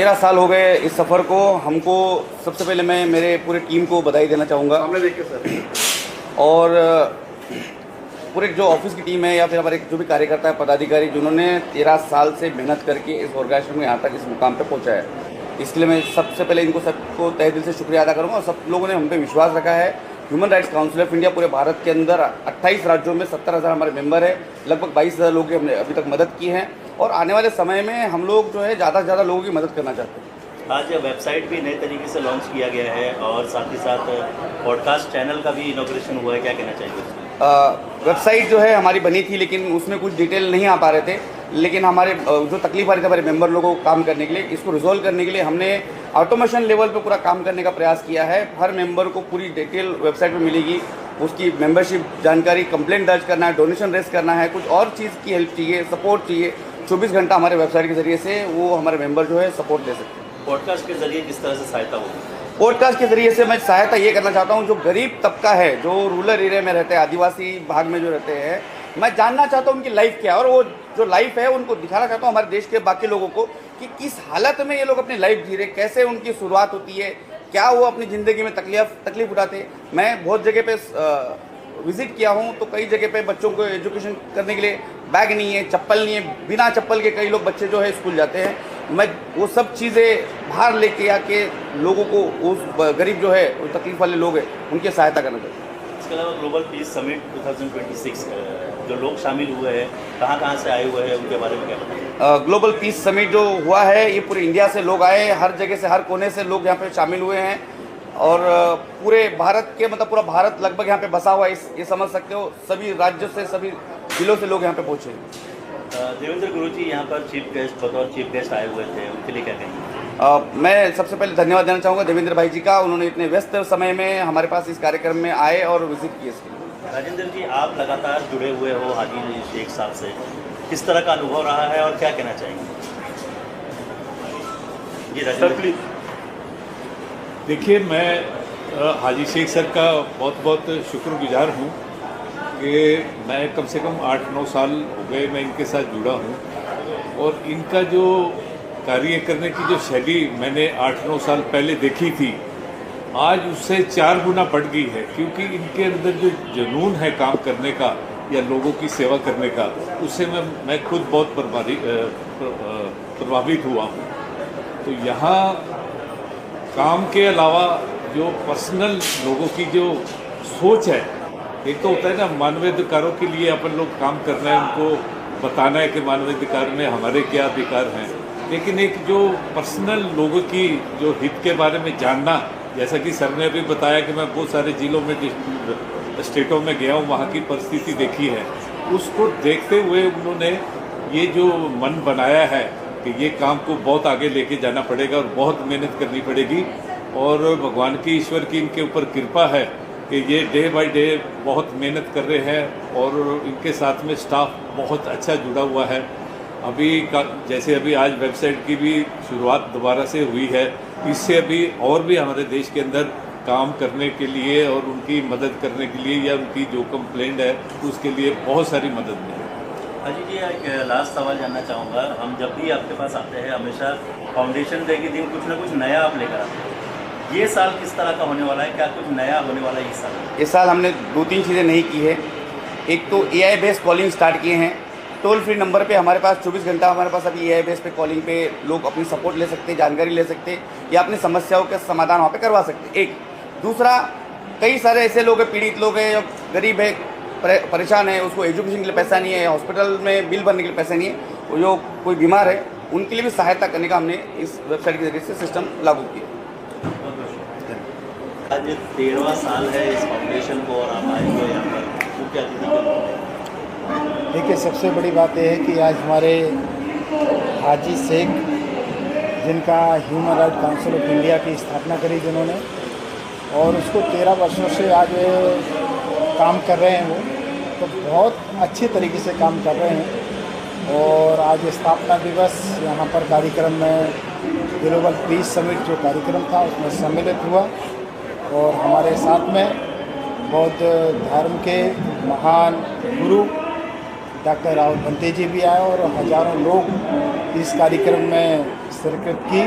13 साल हो गए इस सफ़र को हमको। सबसे पहले मैं मेरे पूरे टीम को बधाई देना चाहूँगा। सामने देखिए सर। और पूरे जो ऑफिस की टीम है या फिर हमारे जो भी कार्यकर्ता है, पदाधिकारी, जिन्होंने 13 साल से मेहनत करके इस ऑर्गेनाइजेशन को यहाँ तक इस मुकाम पे पहुँचा है, इसलिए मैं सबसे पहले इनको सबको तहे दिल से शुक्रिया अदा करूँगा। और सब लोगों ने हम पे विश्वास रखा है। Human rights council of India पूरे भारत के अंदर 28 राज्यों में 70,000 हमारे मेंबर है। लगभग 22,000 लोगों की हमने अभी तक मदद की है और आने वाले समय में हम लोग जो है ज़्यादा से ज़्यादा लोगों की मदद करना चाहते हैं। आज वेबसाइट भी नए तरीके से लॉन्च किया गया है और साथ ही साथ पॉडकास्ट चैनल का भी इनॉग्रेशन हुआ है, क्या कहना चाहिए? वेबसाइट जो है हमारी बनी थी, लेकिन उसमें कुछ डिटेल नहीं आ पा रहे थे। लेकिन हमारे जो तकलीफ आ रही थी हमारे मेंबर लोगों को काम करने के लिए, इसको रिजॉल्व करने के लिए हमने ऑटोमेशन लेवल पे पूरा काम करने का प्रयास किया है। हर मेंबर को पूरी डिटेल वेबसाइट पे मिलेगी, उसकी मेंबरशिप जानकारी, कंप्लेंट दर्ज करना है, डोनेशन रेस करना है, कुछ और चीज़ की हेल्प चाहिए, सपोर्ट चाहिए, 24 घंटा हमारे वेबसाइट के ज़रिए से वो हमारे मेंबर जो है सपोर्ट दे सकते हैं। पॉडकास्ट के जरिए किस तरह से सहायता होगी? पॉडकास्ट के ज़रिए से मैं सहायता ये करना चाहता हूँ, जो गरीब तबका है, जो रूरल एरिया में रहते हैं, आदिवासी भाग में जो रहते हैं, मैं जानना चाहता हूँ उनकी लाइफ क्या है और वो जो लाइफ है उनको दिखाना चाहता हूँ हमारे देश के बाकी लोगों को कि किस हालत में ये लोग अपनी लाइफ जी रहे, कैसे उनकी शुरुआत होती है, क्या वो अपनी ज़िंदगी में तकलीफ उठाते हैं। मैं बहुत जगह पे विज़िट किया हूँ, तो कई जगह पे बच्चों को एजुकेशन करने के लिए बैग नहीं है, चप्पल नहीं है, बिना चप्पल के कई लोग बच्चे जो है स्कूल जाते हैं। मैं वो सब चीज़ें बाहर लेके आके लोगों को, उस गरीब जो है, उस तकलीफ वाले लोग हैं, उनकी सहायता करना चाहता हूँ। इसके अलावा ग्लोबल पीस समिट 2026 जो लोग शामिल हुए हैं, कहाँ से आए हुए हैं, उनके बारे में क्या बताएं? ग्लोबल पीस समिट जो हुआ है, ये पूरे इंडिया से लोग आए, हर जगह से, हर कोने से लोग यहाँ पे शामिल हुए हैं और पूरे भारत के, मतलब पूरा भारत लगभग यहाँ पे बसा हुआ है, ये समझ सकते हो। सभी राज्यों से, सभी जिलों से लोग यहाँ पे पहुँचे। देवेंद्र गुरुजी यहाँ पर बतौर चीफ गेस्ट आए हुए थे, उनके लिए क्या कहेंगे? मैं सबसे पहले धन्यवाद देना चाहूँगा देवेंद्र भाई जी का। उन्होंने इतने व्यस्त समय में हमारे पास इस कार्यक्रम में आए और विजिट किए इसके लिए। राजेंद्र जी, आप लगातार जुड़े हुए हो हाजी शेख साहब से, किस तरह का अनुभव रहा है और क्या कहना चाहेंगे? जी राजेंद्र जी। देखिए, मैं हाजी शेख सर का बहुत बहुत शुक्रगुजार हूँ कि मैं कम से कम 8-9 साल हो गए मैं इनके साथ जुड़ा हूँ और इनका जो कार्य करने की जो शैली मैंने 8-9 साल पहले देखी थी, आज उससे 4 गुना बढ़ गई है, क्योंकि इनके अंदर जो जुनून है काम करने का या लोगों की सेवा करने का, उससे मैं खुद बहुत प्रभावित हुआ हूँ। तो यहाँ काम के अलावा जो पर्सनल लोगों की जो सोच है, एक तो होता है ना मानवाधिकारों के लिए अपन लोग काम करना है, उनको बताना है कि मानवाधिकार में हमारे क्या अधिकार हैं, लेकिन एक जो पर्सनल लोगों की जो हित के बारे में जानना, जैसा कि सर ने भी बताया कि मैं बहुत सारे जिलों में, स्टेटों में गया हूँ, वहाँ की परिस्थिति देखी है, उसको देखते हुए उन्होंने ये जो मन बनाया है कि ये काम को बहुत आगे लेके जाना पड़ेगा और बहुत मेहनत करनी पड़ेगी। और भगवान की, ईश्वर की इनके ऊपर कृपा है कि ये डे बाय डे बहुत मेहनत कर रहे हैं और इनके साथ में स्टाफ बहुत अच्छा जुड़ा हुआ है। जैसे अभी आज वेबसाइट की भी शुरुआत दोबारा से हुई है, इससे अभी और भी हमारे देश के अंदर काम करने के लिए और उनकी मदद करने के लिए या उनकी जो कंप्लेंट है उसके लिए बहुत सारी मदद मिली। हाजी जी, एक लास्ट सवाल जानना चाहूँगा। हम जब भी आपके पास आते हैं, हमेशा फाउंडेशन डे के दिन कुछ ना कुछ नया आप लेकर आते हैं। ये साल किस तरह का होने वाला है, क्या कुछ नया होने वाला है इस साल? इस साल हमने 2-3 चीज़ें नहीं की है। एक तो AI बेस्ड कॉलिंग स्टार्ट किए हैं। टोल फ्री नंबर पे हमारे पास 24 घंटा हमारे पास अभी AI बेस पे कॉलिंग पे लोग अपनी सपोर्ट ले सकते हैं, जानकारी ले सकते हैं या अपनी समस्याओं के समाधान वहाँ पे करवा सकते हैं। एक दूसरा, कई सारे ऐसे लोग हैं, पीड़ित लोग हैं, गरीब है, परेशान है, उसको एजुकेशन के लिए पैसा नहीं है, हॉस्पिटल में बिल भरने के लिए पैसा नहीं है, जो कोई बीमार है, उनके लिए भी सहायता करने का हमने इस वेबसाइट के जरिए से सिस्टम लागू किया। आज 13वां साल है इस फाउंडेशन को और आप आए हुए यहाँ पर, तो क्या चीज़ें? देखिए, सबसे बड़ी बात यह है कि आज हमारे हाजी शेख, जिनका human right council of India की स्थापना करी जिन्होंने, और उसको 13 वर्षों से आज काम कर रहे हैं, वो तो बहुत अच्छे तरीके से काम कर रहे हैं। और आज स्थापना दिवस यहाँ पर कार्यक्रम में ग्लोबल पीस समिट जो कार्यक्रम था उसमें सम्मिलित हुआ और हमारे साथ में बौद्ध धर्म के महान गुरु डॉक्टर राहुल भंते जी भी आए और हजारों लोग इस कार्यक्रम में शिरकत की।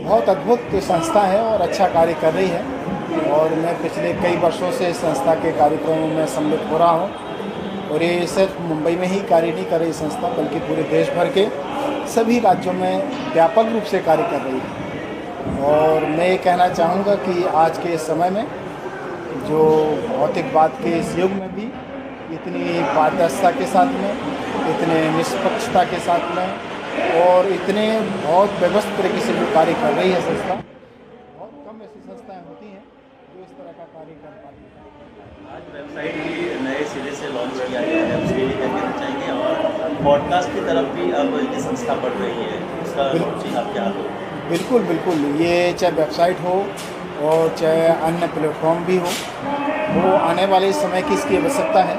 बहुत अद्भुत संस्था है और अच्छा कार्य कर रही है और मैं पिछले कई वर्षों से इस संस्था के कार्यक्रमों में सम्मिलित हो रहा हूँ। और ये सिर्फ मुंबई में ही कार्य नहीं कर रही संस्था, बल्कि पूरे देश भर के सभी राज्यों में व्यापक रूप से कार्य कर रही है। और मैं ये कहना चाहूँगा कि आज के समय में जो भौतिकवाद के इस युग में भी इतनी पारदर्शिता के साथ में, इतने निष्पक्षता के साथ में और इतने बहुत व्यवस्थित तरीके से जो कार्य कर रही है संस्था, बहुत कम ऐसी संस्थाएं होती हैं जो इस तरह का कार्य कर पाती हैं। आज वेबसाइट भी नए सिरे से लॉन्च किया गया है, उसके लिए क्या कहना चाहेंगे? और पॉडकास्ट की तरफ भी अब ये संस्था बढ़ रही है, उसका लॉन्चिंग आपके हाथ हो? बिल्कुल बिल्कुल, ये चाहे वेबसाइट हो और चाहे अन्य प्लेटफॉर्म भी हो, वो आने वाले समय की इसकी आवश्यकता है,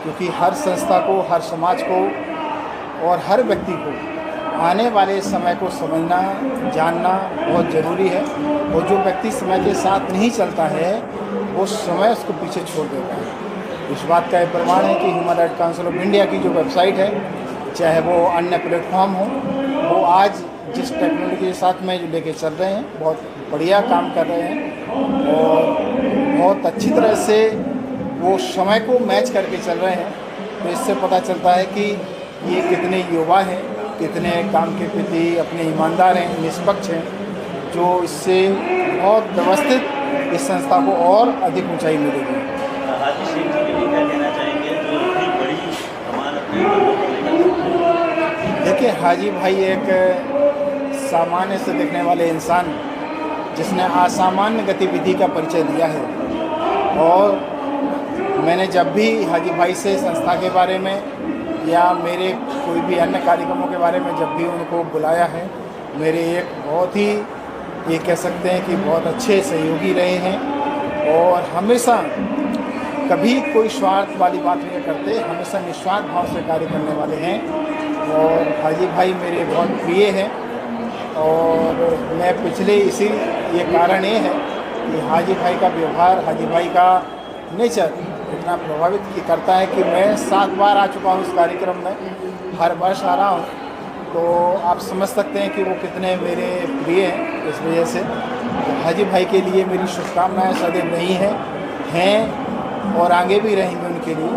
क्योंकि हर संस्था को, हर समाज को और हर व्यक्ति को आने वाले समय को समझना, जानना बहुत ज़रूरी है। और जो व्यक्ति समय के साथ नहीं चलता है वो समय उसको पीछे छोड़ देता है। इस बात का ये प्रमाण है कि human right council of India की जो वेबसाइट है, चाहे वो अन्य प्लेटफॉर्म हो, वो आज जिस टेक्नोलॉजी के साथ में जो लेके चल रहे हैं, बहुत बढ़िया काम कर रहे हैं और बहुत अच्छी तरह से वो समय को मैच करके चल रहे हैं। तो इससे पता चलता है कि ये कितने युवा हैं, कितने काम के प्रति अपने ईमानदार हैं, निष्पक्ष हैं, जो इससे बहुत व्यवस्थित इस संस्था को और अधिक ऊंचाई मिलेगी। हाजी शेख जी के लिए क्या कहना चाहेंगे जो इतनी बड़ी कमान अपने बंदों को लेकर? देखिए, हाजी भाई एक सामान्य से दिखने वाले इंसान जिसने असामान्य गतिविधि का परिचय दिया है। और मैंने जब भी हाजी भाई से संस्था के बारे में या मेरे कोई भी अन्य कार्यक्रमों के बारे में जब भी उनको बुलाया है, मेरे एक बहुत ही, ये कह सकते हैं कि बहुत अच्छे सहयोगी रहे हैं और हमेशा कभी कोई स्वार्थ वाली बात नहीं करते, हमेशा निस्वार्थ भाव से कार्य करने वाले हैं। और हाजी भाई मेरे बहुत प्रिय हैं और मैं पिछले इसी ये कारण ये है कि हाजी भाई का व्यवहार, हाजी भाई का नेचर इतना प्रभावित करता है कि मैं 7 बार आ चुका हूँ इस कार्यक्रम में, हर वर्ष आ रहा हूँ। तो आप समझ सकते हैं कि वो कितने मेरे प्रिय हैं। इस वजह से तो हाजी भाई के लिए मेरी शुभकामनाएं सदैव नहीं हैं और आगे भी रहेंगे उनके लिए।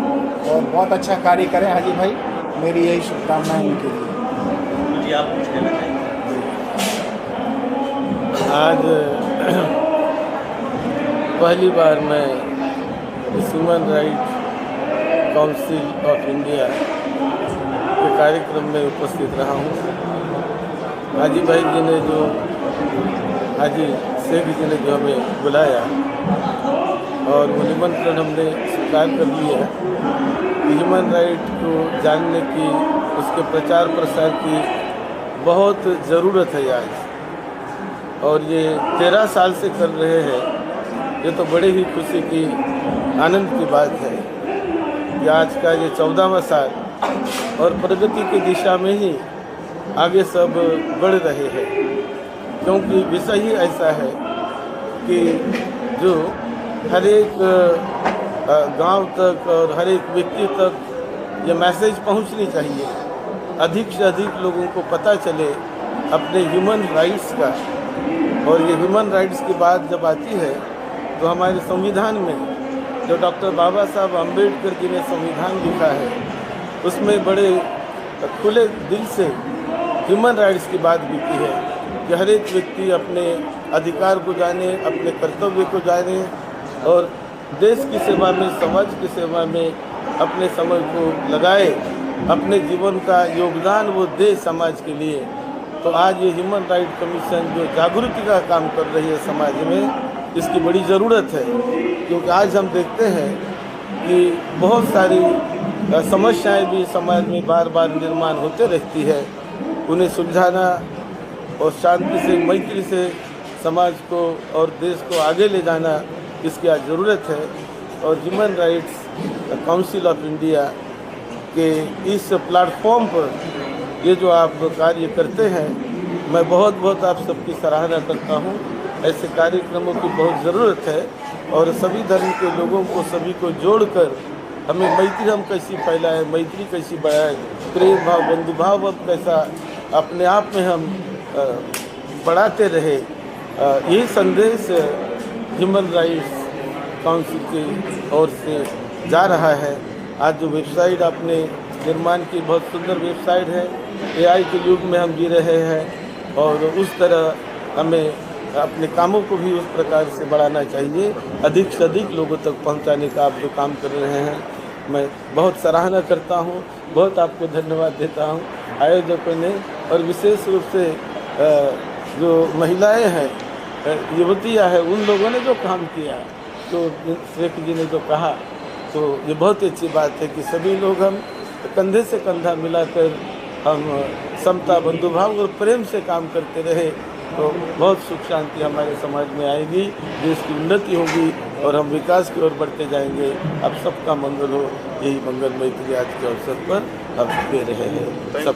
और बहुत अच्छा कार्य करें हाजी भाई, मेरी यही शुभकामनाएं उनके लिए। जी, आप कुछ कहना चाहेंगे? आज पहली बार मैं human right council of India के कार्यक्रम में उपस्थित रहा हूँ। हाजी भाई जी ने जो, हाजी शेख जी ने जो हमें बुलाया और वो निमंत्रण हमने स्वीकार कर लिया। ह्यूमन राइट को जानने की, उसके प्रचार प्रसार की बहुत ज़रूरत है आज, और ये 13 साल से कर रहे हैं। ये तो बड़े ही खुशी की, आनंद की बात है कि आज का ये 14वां साल और प्रगति की दिशा में ही आगे सब बढ़ रहे हैं, क्योंकि विषय ही ऐसा है कि जो हर एक गांव तक और हर एक व्यक्ति तक ये मैसेज पहुंचनी चाहिए, अधिक से अधिक लोगों को पता चले अपने ह्यूमन राइट्स का। और ये ह्यूमन राइट्स की बात जब आती है तो हमारे संविधान में जो डॉक्टर बाबा साहब अम्बेडकर जी ने संविधान लिखा है, उसमें बड़े खुले दिल से ह्यूमन राइट्स की बात भी की है कि हर एक व्यक्ति अपने अधिकार को जाने, अपने कर्तव्य को जाने और देश की सेवा में, समाज की सेवा में अपने समय को लगाए, अपने जीवन का योगदान वो दे समाज के लिए। तो आज ये ह्यूमन राइट कमीशन जो जागृति का काम कर रही है समाज में, इसकी बड़ी ज़रूरत है, क्योंकि आज हम देखते हैं कि बहुत सारी समस्याएं भी समाज में बार बार निर्माण होते रहती है। उन्हें सुलझाना और शांति से, मैत्री से समाज को और देश को आगे ले जाना, इसकी आज ज़रूरत है। और human rights council of India के इस प्लेटफॉर्म पर ये जो आप कार्य करते हैं, मैं बहुत बहुत आप सबकी सराहना करता हूँ। ऐसे कार्यक्रमों की बहुत ज़रूरत है और सभी धर्म के लोगों को, सभी को जोड़कर हमें मैत्री हम कैसी फैलाएं, मैत्री कैसी बढ़ाएं, प्रेम भाव, बंधुभाव अब कैसा अपने आप में हम बढ़ाते रहे, यही संदेश ह्यूमन राइट्स काउंसिल की ओर से जा रहा है। आज जो वेबसाइट आपने निर्माण की, बहुत सुंदर वेबसाइट है। AI के युग में हम जी रहे हैं और उस तरह हमें अपने कामों को भी उस प्रकार से बढ़ाना चाहिए, अधिक से अधिक लोगों तक पहुंचाने का आप जो काम कर रहे हैं, मैं बहुत सराहना करता हूं, बहुत आपको धन्यवाद देता हूं आयोजकों ने, और विशेष रूप से जो महिलाएं हैं, युवतियाँ हैं, उन लोगों ने जो काम किया, तो शेख जी ने जो कहा, तो ये बहुत अच्छी बात है कि सभी लोग हम कंधे से कंधा मिलाकर हम समता, बंधुभाव और प्रेम से काम करते रहे, तो बहुत सुख शांति हमारे समाज में आएगी, देश की उन्नति होगी और हम विकास की ओर बढ़ते जाएंगे। अब सबका मंगल हो, यही मंगलमय क्रिया आज के अवसर पर हम दे रहे हैं। सब